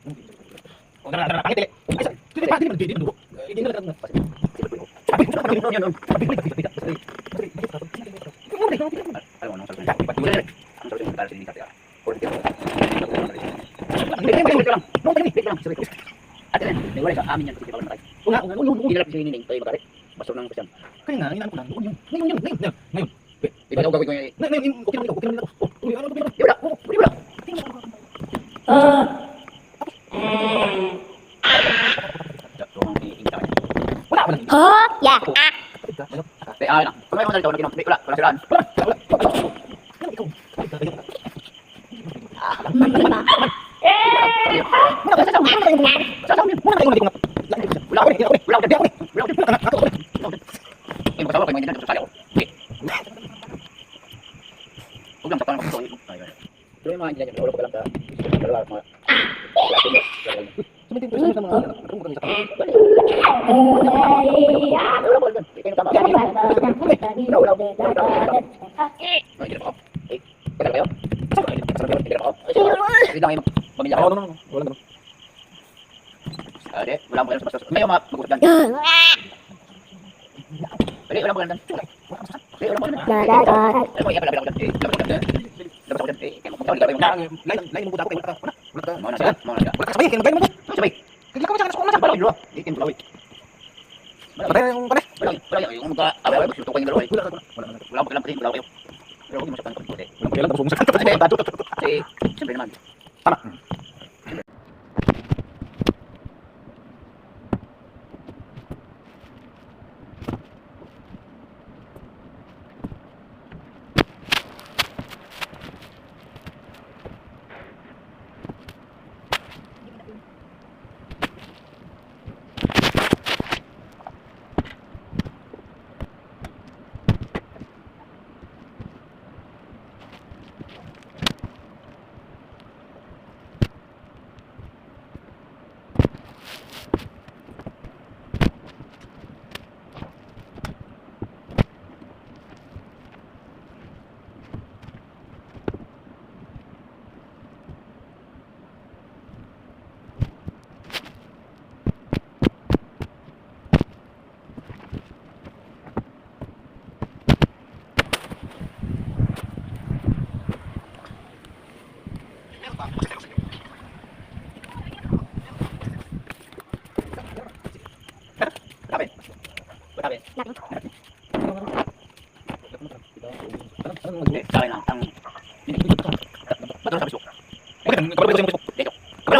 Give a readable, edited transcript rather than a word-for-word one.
Oh, na pangit eh. Isa, hindi pa hindi man dugo. Hindi na lang. Kaya nga, inaan ko na. Ngayon. Iba daw gagawin ko yung... Ngayon, okay naman ito. Okay naman ito. Oh, tuloy, ano, tuloy, Di wala! Di wala! wala pa lang. Oh, yeah. Ay na. Kung may mga nalito, naginom. Wala. Wala siraan. Lain mo buta ko kay wala ka sabay kay mo. Kaya ko sa una sa balaw. Patay yung patay. Kailan tapos mo sa kanto. Tama. Sorry lang.